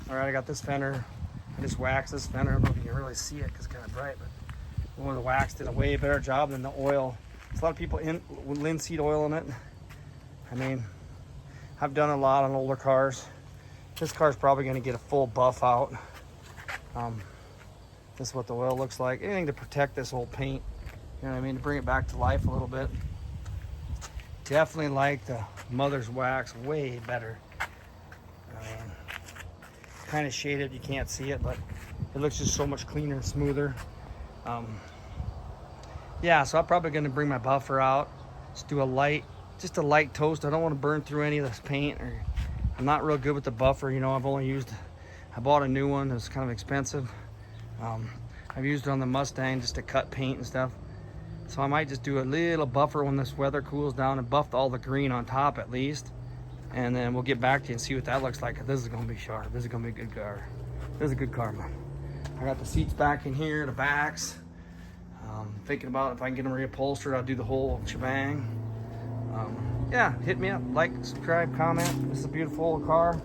All right, I got this fender. I just waxed this fender. I don't know if you can really see it because it's kind of bright, but the wax did a way better job than the oil. There's a lot of people with linseed oil in it. I mean, I've done a lot on older cars. This car's probably going to get a full buff out. This is what the oil looks like. Anything to protect this old paint. You know what I mean? To bring it back to life a little bit. Definitely like the Mother's Wax way better. I mean, kind of shaded, you can't see it, but it looks just so much cleaner and smoother. Yeah, so I'm probably going to bring my buffer out. Just do a light toast. I don't want to burn through any of this paint. I'm not real good with the buffer. You know, I bought a new one. It was kind of expensive. I've used it on the Mustang just to cut paint and stuff. So I might just do a little buffer when this weather cools down and buff all the green on top at least. And then we'll get back to you and see what that looks like. This is going to be sharp. This is going to be a good car. This is a good car, man. I got the seats back in here, the backs. Thinking about if I can get them reupholstered, I'll do the whole shebang. Yeah, hit me up, like, subscribe, comment. This is a beautiful old car.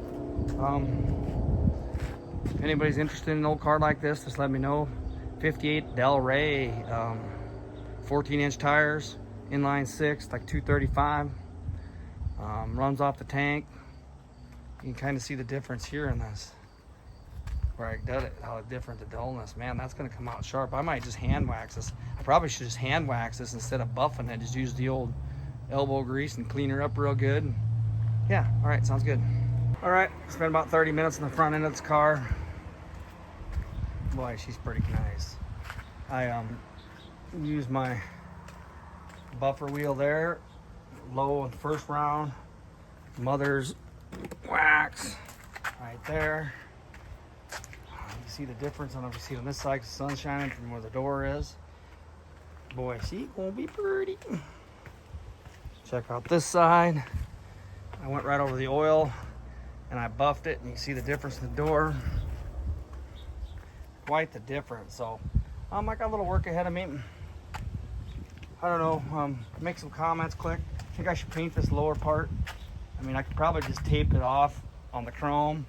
If anybody's interested in an old car like this, just let me know. 58 Delray, 14-inch tires, inline 6, like 235. Runs off the tank. You can kind of see the difference here in this. Where I did it, how different the dullness. Man, that's going to come out sharp. I might just hand wax this. I probably should just hand wax this instead of buffing it. Just use the old elbow grease and clean her up real good. Yeah, all right, sounds good. All right, spent about 30 minutes in the front end of this car. Boy, she's pretty nice. I used my buffer wheel there, low in the first round. Mother's Wax right there. You see the difference. I don't know if you see it on this side, 'cause the sun's shining from where the door is. Boy, she gonna be pretty. Check out this side. I went right over the oil and I buffed it, and you see the difference in the door. Quite the difference. So I got a little work ahead of me. I don't know. Make some comments. Click. I think I should paint this lower part. I mean, I could probably just tape it off on the chrome,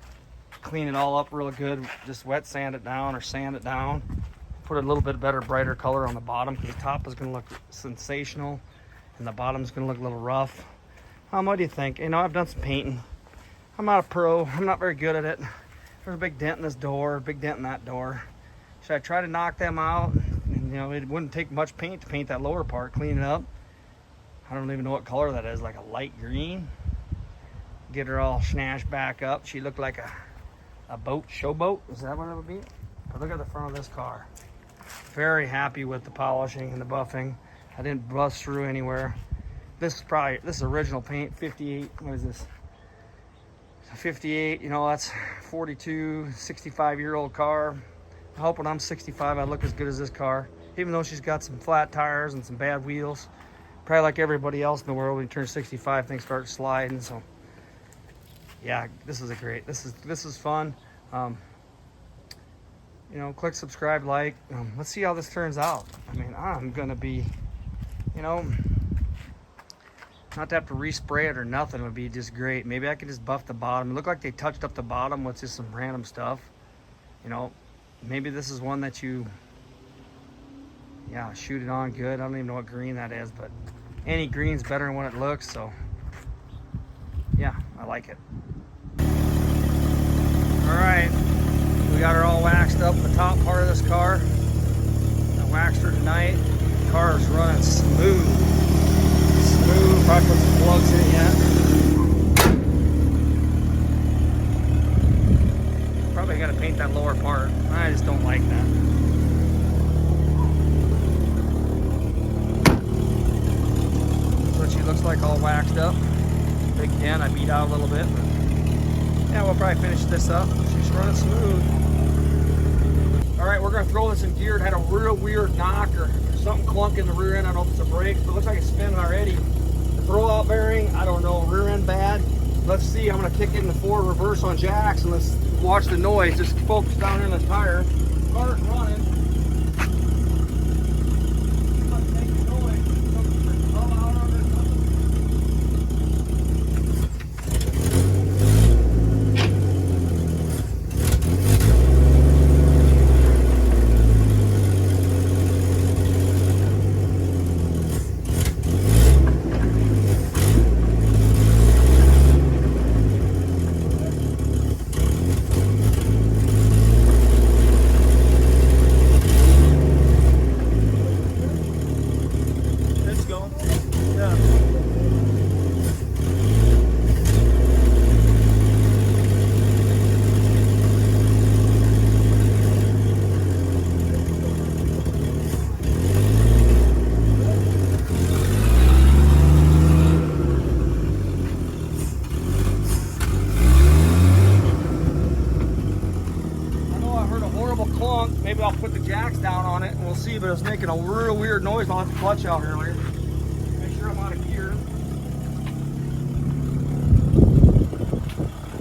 clean it all up real good, just wet sand it down or sand it down, put a little bit better, brighter color on the bottom, because the top is going to look sensational and the bottom is going to look a little rough. What do you think? You know, I've done some painting. I'm not a pro. I'm not very good at it. There's a big dent in this door, a big dent in that door. Should I try to knock them out? And, you know, it wouldn't take much paint to paint that lower part, clean it up. I don't even know what color that is, like a light green. Get her all snatched back up. She looked like a boat, showboat. Is that what it would be? But look at the front of this car. Very happy with the polishing and the buffing. I didn't bust through anywhere. This is original paint, 58. What is this? 58, you know, that's 42, 65-year-old car. I hope when I'm 65, I look as good as this car. Even though she's got some flat tires and some bad wheels. Probably like everybody else in the world, when you turn 65, things start sliding. So, yeah, this is this is fun. You know, click subscribe, like. Let's see how this turns out. I mean, I'm gonna be, you know, not to have to respray it or nothing would be just great. Maybe I could just buff the bottom. It looked like they touched up the bottom with just some random stuff. You know, maybe this is one that you, yeah, shoot it on good. I don't even know what green that is, but any green's better than what it looks. So, yeah, I like it. All right, we got her all waxed up in the top part of this car. I waxed her tonight. The car is running smooth. Probably put some plugs in it yet. Probably got to paint that lower part. I just don't like that. That's what she looks like, all waxed up. Big dent, I beat out a little bit, but yeah, we'll probably finish this up. She's running smooth. All right, we're gonna throw this in gear. It had a real weird knock or something clunk in the rear end. I don't know if it's a brake, but it looks like it's spinning already. Throwout bearing, I don't know, rear end bad. Let's see, I'm gonna kick it in the forward reverse on jacks and let's watch the noise. Just focus down here in the tire. Car's running. I'll put the jacks down on it and we'll see, but it's making a real weird noise. I'll have to clutch out earlier. Make sure I'm out of gear.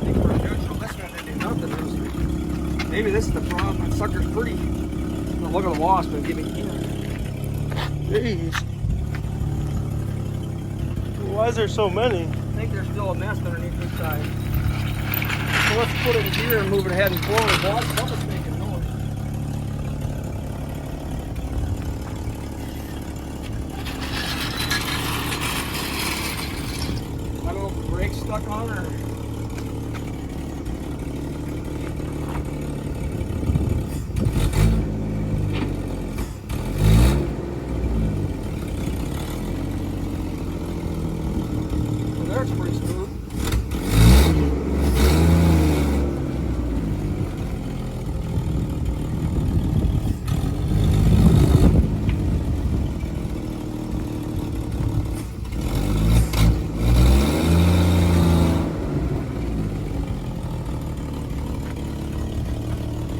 I think we're neutral. This one didn't do nothing. Maybe this is the problem. That sucker's pretty. Look at the wasp and give me here. Jeez. Why is there so many? I think there's still a nest underneath this side. So let's put it in gear and move it ahead and forward. Watch, something's making noise. I don't know if the brake's stuck on or... That's pretty smooth.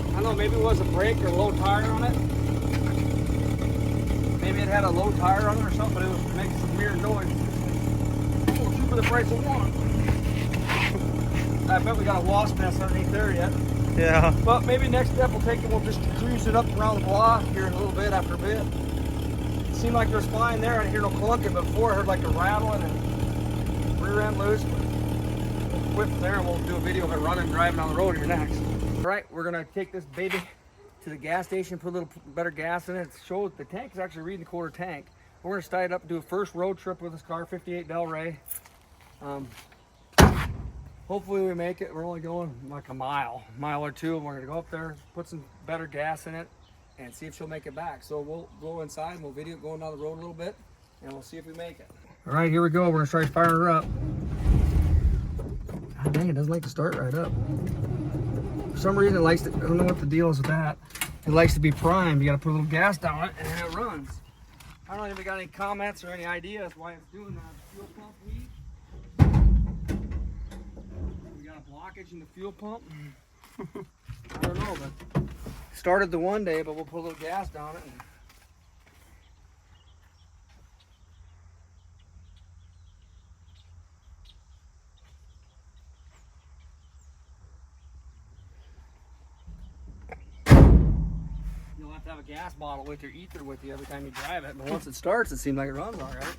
I don't know, maybe it was a brake or a low tire on it. Maybe it had a low tire on it or something, but it was making some weird noise. For the price of one. I bet we got a wasp nest underneath there yet. Yeah. But maybe next step we'll take it, we'll just cruise it up around the block here in a little bit after a bit. It seemed like there was fine there. I didn't hear no clunking, but before I heard like a rattling and rear end loose. We'll quit from there and we'll do a video of it running, driving on the road here next. All right, we're gonna take this baby to the gas station, put a little better gas in it. Show the tank is actually reading the quarter tank. We're gonna start it up and do a first road trip with this car, 58 Delray. Hopefully we make it. We're only going like a mile or two, and we're gonna go up there, put some better gas in it, and see if she'll make it back. So we'll go inside and we'll video it going down the road a little bit, and we'll see if we make it. All right, here we go. We're gonna try firing her up. God dang, it doesn't like to start right up. For some reason, it likes to, I don't know what the deal is with that. It likes to be primed. You gotta put a little gas down it, and then it runs. I don't know if we got any comments or any ideas why it's doing that. Fuel pump weak. We got a blockage in the fuel pump. I don't know, but started the one day, but we'll put a little gas down it. You'll have to have a gas bottle with your ether with you every time you drive it, but once it starts, it seems like it runs all right.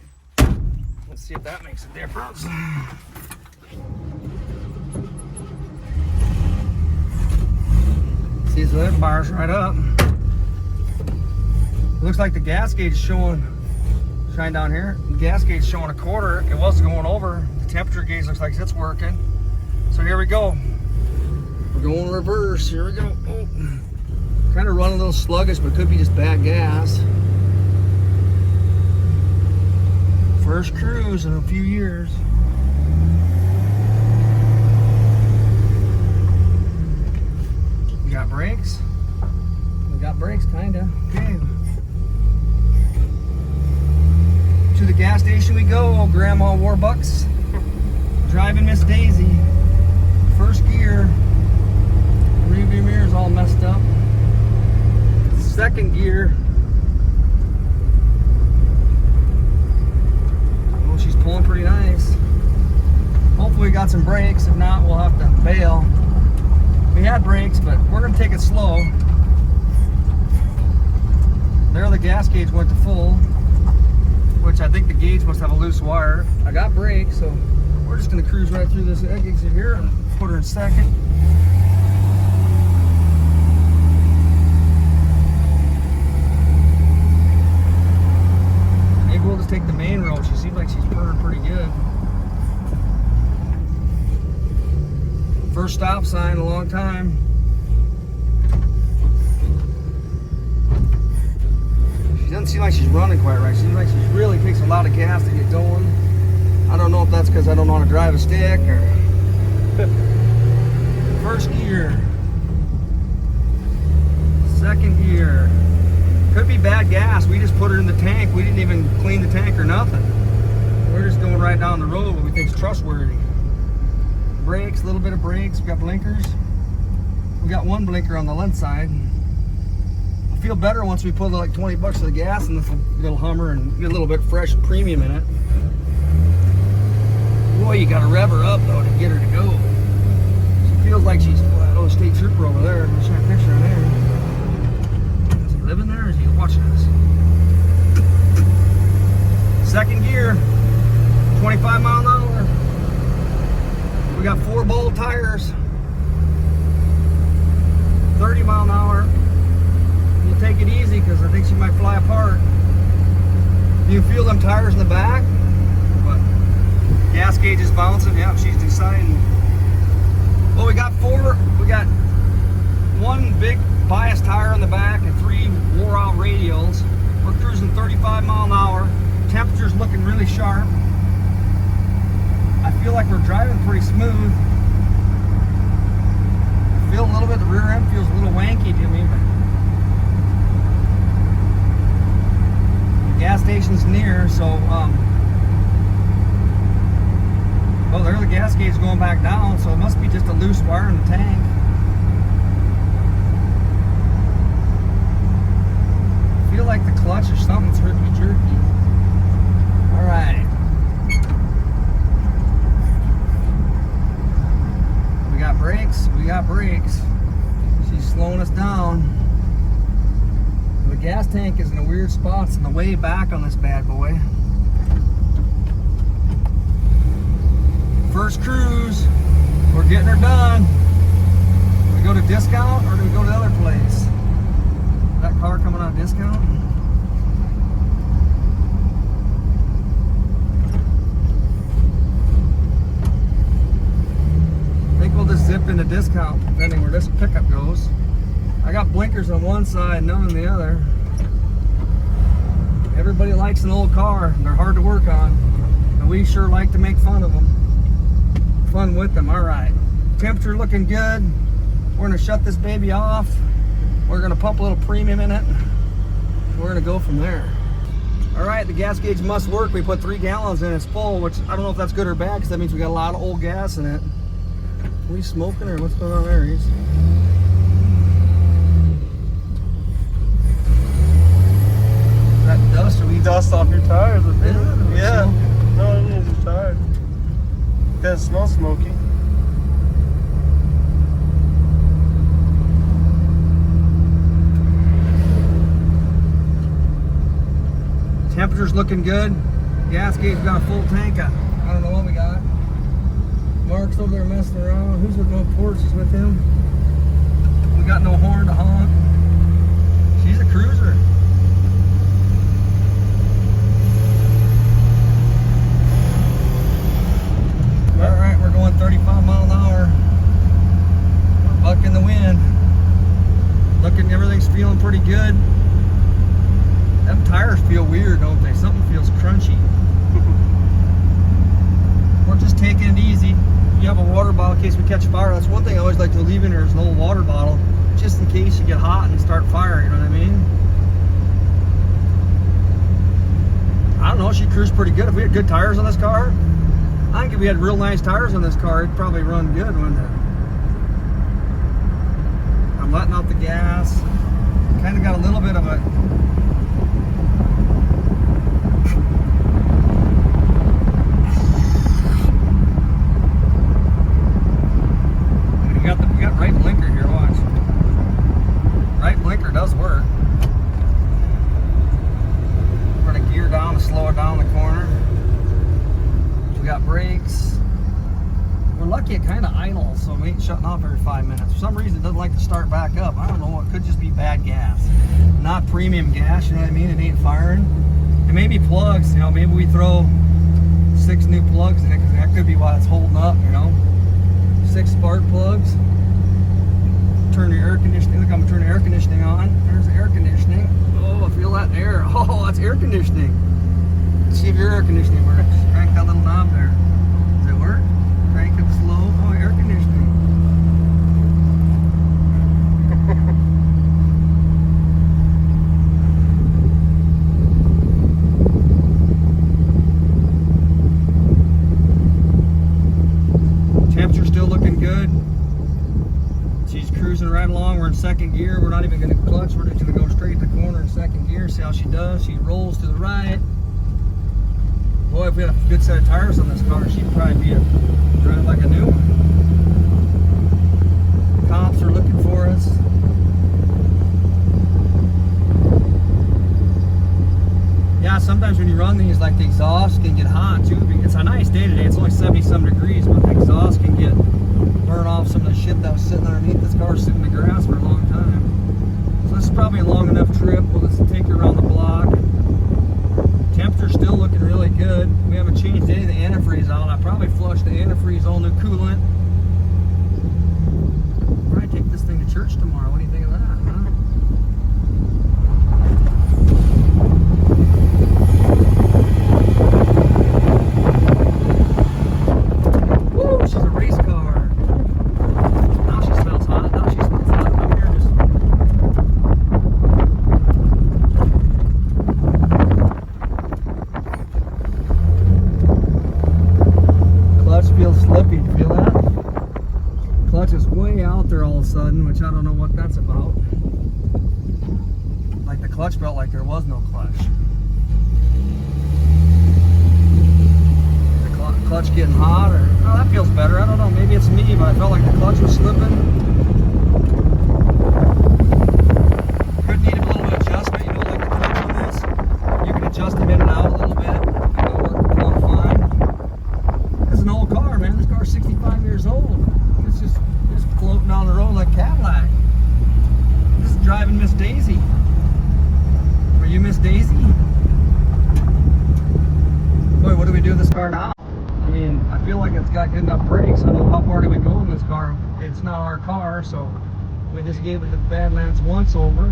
Let's see if that makes a difference. See, so that fires right up. It looks like the gas gauge is showing, shine down here, the gas gauge is showing a quarter. It was going over. The temperature gauge looks like it's working. So here we go. We're going reverse. Here we go. Oh. Kind of running a little sluggish, but it could be just bad gas. First cruise in a few years. We got brakes. We got brakes, kinda. Okay. To the gas station we go, Grandma Warbucks. Driving Miss Daisy. First gear. Rearview mirror's all messed up. Second gear. Oh, she's pulling pretty nice. Hopefully we got some brakes. If not, we'll have to bail. We had brakes, but we're gonna take it slow. There the gas gauge went to full, which I think the gauge must have a loose wire. I got brakes, so we're just gonna cruise right through this exit here and put her in second. We'll just take the main road. She seems like she's purring pretty good. First stop sign in a long time. She doesn't seem like she's running quite right. She seems like she really takes a lot of gas to get going. I don't know if that's because I don't know how to drive a stick or... First gear. Second gear. Could be bad gas. We just put her in the tank. We didn't even clean the tank or nothing. We're just going right down the road what we think is trustworthy. Brakes, a little bit of brakes. We got blinkers. We got one blinker on the left side. feel better once we put like 20 bucks of the gas in this little Hummer and get a little bit fresh premium in it. Boy, you gotta rev her up though to get her to go. She feels like she's oh, state trooper over there. I'm showing a picture of there. Is he living there or is he watching us? Second gear, 25 mile an hour. We got 4 ball tires, 30 mile an hour. We'll take it easy because I think she might fly apart. You can feel them tires in the back, but gas gauge is bouncing. Yeah, she's deciding. Well, we got 1 big bias tire in the back and 3 wore out radials. We're cruising 35 mile an hour. Temperature's looking really sharp. I feel like we're driving pretty smooth. I feel a little bit, the rear end feels a little wanky to me, but the gas station's near, so oh, there's the gas gauge going back down, so it must be just a loose wire in the tank. I feel like the clutch or something's hurting me jerky. All right. We got brakes. We got brakes. She's slowing us down. The gas tank is in a weird spot. It's in the way back on this bad boy. First cruise. We're getting her done. Do we go to discount or do we go to the other place? That car coming out of discount? I think we'll just zip into discount depending where this pickup goes. I got blinkers on one side, none on the other. Everybody likes an old car, and they're hard to work on. And we sure like to make fun of them. Fun with them, all right. Temperature looking good. We're gonna shut this baby off. We're gonna pump a little premium in it. We're gonna go from there. All right, the gas gauge must work. We put 3 gallons in, it's full, which I don't know if that's good or bad, because that means we got a lot of old gas in it. Are we smoking or what's going on there? Is that dust or we Dust off your tires a bit. Yeah. Yeah. No, it means your tires. Doesn't smell smoky. Temperature's looking good. Gas gauge got a full tank. I don't know what we got. Mark's over there messing around. Who's with no porch is with him? We got no horn to honk. She's a cruiser. All right, we're going 35 mile an hour. We're bucking the wind. Everything's feeling pretty good. Them tires feel weird, don't they? Something feels crunchy. We're just taking it easy. You have a water bottle in case we catch fire. That's one thing I always like to leave in here is an old water bottle, just in case you get hot and start fire, you know what I mean? I don't know, she cruised pretty good. If we had good tires on this car, I think if we had real nice tires on this car, it'd probably run good, wouldn't it? I'm letting out the gas. Kind of got a little bit of a we got right blinker here, watch. Right blinker does work. We're gonna gear down to slow it down the corner. We got brakes. We're lucky it kind of idles, so we ain't shutting off every 5 minutes. For some reason it doesn't like to start back up. I don't know, it could just be bad gas. Not premium gas, you know what I mean? It ain't firing. It may be plugs, you know, maybe we throw 6 new plugs in it, because that could be why it's holding up, you know. 6 spark plugs. Turn the air conditioning. Look, I'm gonna turn the air conditioning on. There's the air conditioning. Oh, I feel that air. Oh, that's air conditioning. Let's see if your air conditioning works. Crank that little knob there. Does it work? Crank it slow. Oh, air conditioning. Temperature's still looking good. She's She's cruising right along. We're in second gear. We're not even going to clutch. We're just going to go straight to the corner in second gear. See how she does. She rolls to the right. Boy, if we had a good set of tires on this car, she'd probably be running like a new one. Cops are looking for us. Yeah, sometimes when you run these, like the exhaust can get hot too. It's a nice day today. It's only 70-some degrees, but the exhaust can burn off some of the shit that was sitting underneath. This car was sitting in the grass for a long time. So this is probably a long enough trip. We'll just take her around the block. Temperature's still looking really good. We haven't changed any of the antifreeze out. I probably flushed the antifreeze, all new coolant. Probably take this thing to church tomorrow. What do you think of that, huh? Woo, she's a race car. Now she smells hot. Now she smells hot. Up here just... Clutch feels slippy. Feel that? Clutch is way out there all of a sudden, which I don't know what that's about. Like the clutch felt like there was no clutch. The clutch getting hot, or oh, that feels better. I don't know. Maybe it's me, but I felt like the clutch was slipping. Could need a little bit of adjustment. You know, like the clutch on this, you can adjust them in and out a little bit. It'll work fine. It's an old car, man. This car's 65 years old. It's just floating down the road like Cadillac. This is driving Miss Daisy. Are you Miss Daisy? Boy, what do we do with this car now? I mean, I feel like it's got good enough brakes. I don't know how far do we go in this car. It's not our car, so we just gave it the Badlands once over.